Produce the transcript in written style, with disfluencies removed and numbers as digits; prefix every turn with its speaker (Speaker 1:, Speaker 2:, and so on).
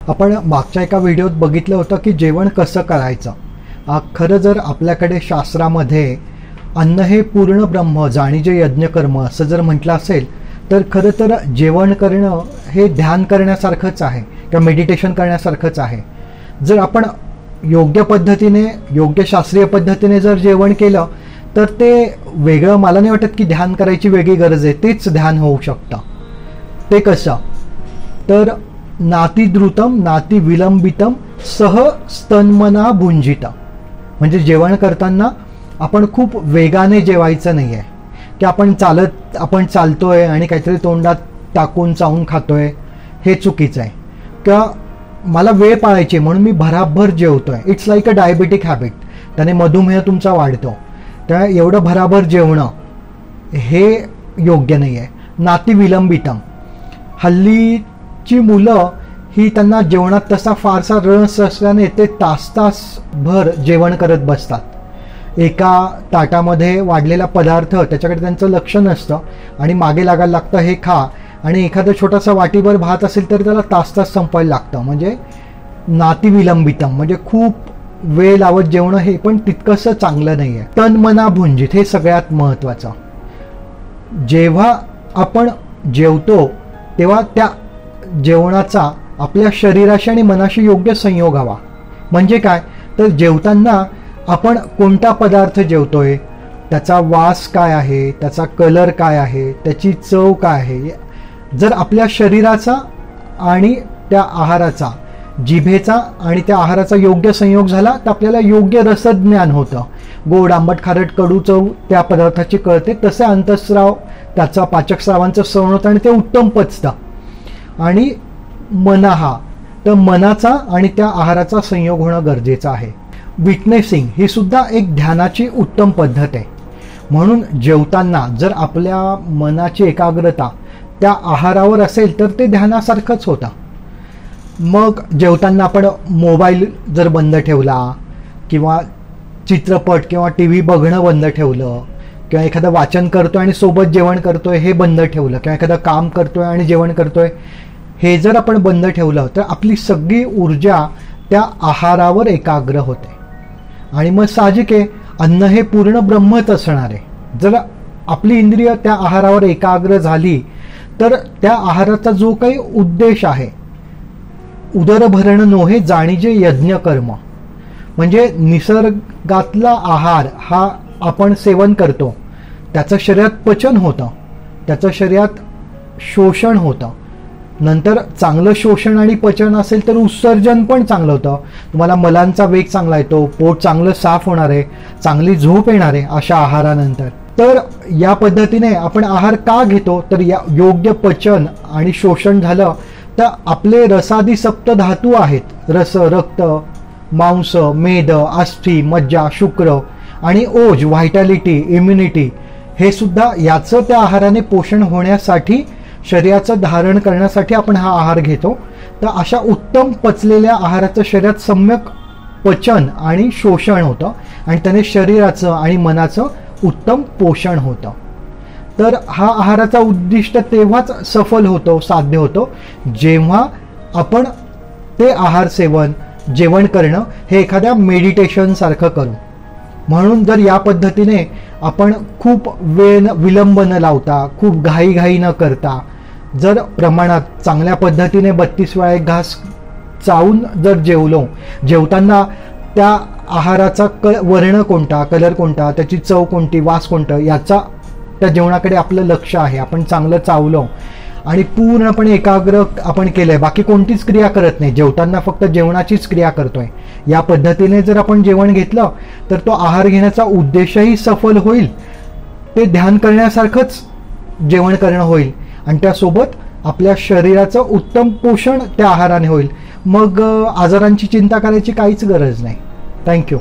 Speaker 1: आपण मागच्या एका व्हिडिओत बघितलं होतं की जेवण कसं करायचं। खरं जर आपल्याकडे शास्त्रामध्ये अन्न हे पूर्ण ब्रह्म जाणीजे यज्ञकर्म असं जर म्हटलं असेल तर खरं तर जेवण करणं हे ध्यान करण्यासारखंच आहे किंवा मेडिटेशन करण्यासारखंच आहे। जर आपण योग्य पद्धतीने योग्य शास्त्रीय पद्धतीने जर जेवण केलं तर ते वेगळं मला नाही वाटत की ध्यान करायची वेगळी गरज आहे, तेच ध्यान होऊ शकतं। ते कसं तर नाती द्रुतम नाती विलंबितम सह स्तन्मना भुंजित, म्हणजे जेवण करताना आपण खूप वेगाने जेवायचं नाही आहे की आपण चालतोय आणि काहीतरी तोंडात टाकून चावून खातोय, हे चुकीचं आहे। किंवा मला वेळ पाळायची म्हणून मी भराभर जेवतोय, it's like a diabetic habit, त्याने मधुमेह तुमचा वाढतो। त्या एवढं भराभर जेवणं हे योग्य नाही आहे। नाती विलंबितम, हल्लीची मुलं ही त्यांना जेवणात तसा फारसा रस असल्याने ते तास भर जेवण करत बसतात। एका ताटामध्ये वाढलेला पदार्थ त्याच्याकडे त्यांचं लक्ष नसतं आणि मागे लागायला लागतं हे खा, आणि एखादा छोटासा वाटीभर भात असेल तर त्याला तास संपवायला लागतं। म्हणजे नाती विलंबितम म्हणजे खूप वेळ लावत जेवणं हे पण तितकंसं चांगलं नाही आहे। तन मना भुंजित हे सगळ्यात महत्त्वाचं। जेव्हा आपण जेवतो तेव्हा त्या जेवणाचा आपल्या शरीराशी आणि मनाशी योग्य संयोग हवा। म्हणजे काय तर जेवताना आपण कोणता पदार्थ जेवतोय, त्याचा वास काय आहे, त्याचा कलर काय आहे, त्याची चव काय आहे, जर आपल्या शरीराचा आणि त्या आहाराचा जिभेचा आणि त्या आहाराचा योग्य संयोग झाला तर आपल्याला योग्य रसज्ञान होतं। गोड आंबट खारट कडू चव त्या पदार्थाची कळते, तसे अंतस्राव त्याचा पाचक स्रावांचं श्रवण होतं आणि ते उत्तम पचतं। आणि मनहा तर मनाचा आणि त्या आहाराचा संयोग होणं गरजेचं आहे। विटनेसिंग ही सुद्धा एक ध्यानाची उत्तम पद्धत आहे। म्हणून जेवताना जर आपल्या मनाची एकाग्रता त्या आहारावर असेल तर ते ध्यानासारखंच होतं। मग जेवताना आपण मोबाईल जर बंद ठेवला किंवा चित्रपट किंवा टी व्ही बघणं बंद ठेवलं किंवा एखादं वाचन करतोय आणि सोबत जेवण करतोय हे बंद ठेवलं किंवा एखादं काम करतोय आणि जेवण करतोय हे जर आपण बंद ठेवलं तर आपली सगळी ऊर्जा त्या आहारावर एकाग्र होते आणि मग साहजिक आहे अन्न हे पूर्ण ब्रह्मच असणार आहे। जर आपली इंद्रिय त्या आहारावर एकाग्र झाली तर त्या आहाराचा जो काही उद्देश आहे, उदर भरण नोहे जाणीजे यज्ञ कर्म, म्हणजे निसर्गातला आहार हा आपण सेवन करतो, त्याचं शरीरात पचन होतं, त्याचं शरीरात शोषण होतं, नंतर चांगलं शोषण आणि पचन असेल तर उत्सर्जन पण चांगलं होतं, तुम्हाला मलांचा वेग चांगला येतो, पोट चांगलं साफ होणार आहे, चांगली झोप येणार आहे अशा आहारानंतर। तर या पद्धतीने आपण आहार का घेतो तर या योग्य पचन आणि शोषण झालं तर आपले रसादी सप्त धातू आहेत, रस रक्त मांस मेद अस्थि मज्जा शुक्र आणि ओज व्हायटॅलिटी इम्युनिटी, हे सुद्धा याचं त्या आहाराने पोषण होण्यासाठी शरीराचं धारण करण्यासाठी आपण हा आहार घेतो। तर अशा उत्तम पचलेल्या आहाराचं शरीरात सम्यक पचन आणि शोषण होतं आणि त्याने शरीराचं आणि मनाचं उत्तम पोषण होतं। तर हा आहाराचा उद्दिष्ट तेव्हाच सफल होतो, साध्य होतो जेव्हा आपण ते आहार सेवन जेवण करणं हे एखाद्या मेडिटेशन सारखं करू। म्हणून जर या पद्धतीने आपण खूप वेळ विलंब न लावता खूप घाई न करता जर प्रमाणात चांगल्या पद्धतीने 32 वेळा एक घास चावून जर जेवताना त्या आहाराचा वर्ण कोणता, कलर कोणता, त्याची चव कोणती, वास कोणतं याचा त्या जेवणाकडे आपलं लक्ष आहे, आपण चांगलं चावलो आणि पूर्णपणे एकाग्र आपण केलंय, बाकी कोणतीच क्रिया करत नाही, जेवताना फक्त जेवणाचीच क्रिया करतोय, या पद्धतीने जर आपण जेवण घेतलं तर तो आहार घेण्याचा उद्देशही सफल होईल, ते ध्यान करण्यासारखंच जेवण करणं होईल आणि त्यासोबत आपल्या शरीराचं उत्तम पोषण त्या आहाराने होईल। मग आजारांची चिंता करायची काहीच गरज नाही। थँक्यू।